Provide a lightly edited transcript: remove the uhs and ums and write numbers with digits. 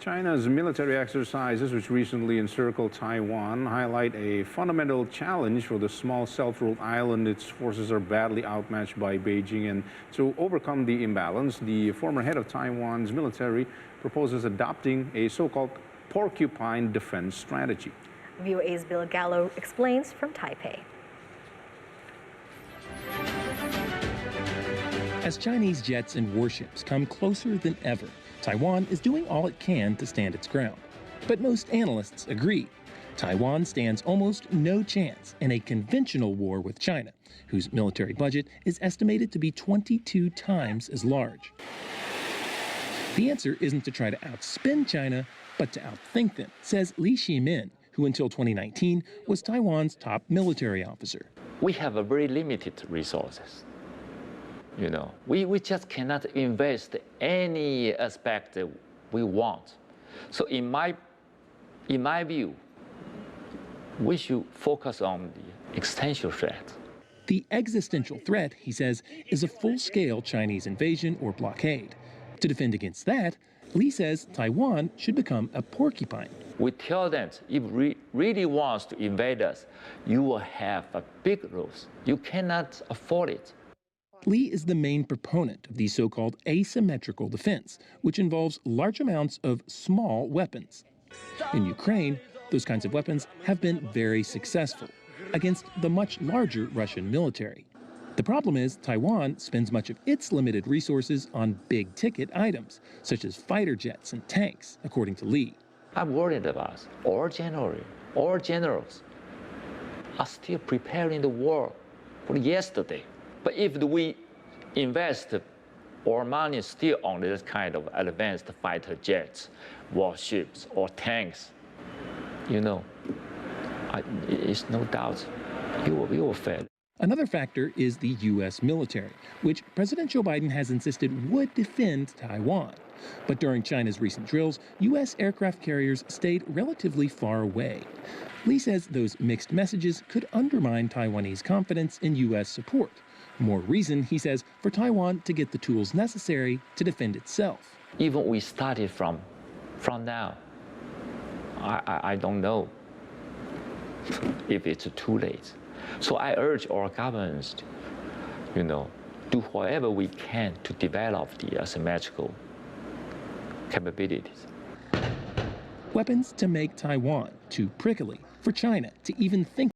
China's military exercises, which recently encircled Taiwan, highlight a fundamental challenge for the small self-ruled island. Its forces are badly outmatched by Beijing, and to overcome the imbalance, the former head of Taiwan's military proposes adopting a so-called porcupine defense strategy. VOA's Bill Gallo explains from Taipei. As Chinese jets and warships come closer than ever, Taiwan is doing all it can to stand its ground. But most analysts agree. Taiwan stands almost no chance in a conventional war with China, whose military budget is estimated to be 22 times as large. The answer isn't to try to outspin China, but to outthink them, says Li Shimin, who until 2019 was Taiwan's top military officer. We have a very limited resources. You know, we just cannot invest any aspect that we want. So in my view, we should focus on the existential threat. The existential threat, he says, is a full-scale Chinese invasion or blockade. To defend against that, Li says Taiwan should become a porcupine. We tell them, if really wants to invade us, you will have a big loss. You cannot afford it. Li is the main proponent of the so-called asymmetrical defense, which involves large amounts of small weapons. In Ukraine, those kinds of weapons have been very successful against the much larger Russian military. The problem is Taiwan spends much of its limited resources on big-ticket items, such as fighter jets and tanks, according to Li. I'm worried about all generals are still preparing the war for yesterday. But if we invest our money still on this kind of advanced fighter jets, warships, or tanks, you know, it's no doubt you will fail. Another factor is the U.S. military, which President Joe Biden has insisted would defend Taiwan. But during China's recent drills, U.S. aircraft carriers stayed relatively far away. Li says those mixed messages could undermine Taiwanese confidence in U.S. support. More reason, he says, for Taiwan to get the tools necessary to defend itself. Even we started from now, I don't know if it's too late. So I urge our governments to, you know, do whatever we can to develop the asymmetrical capabilities. Weapons to make Taiwan too prickly for China to even think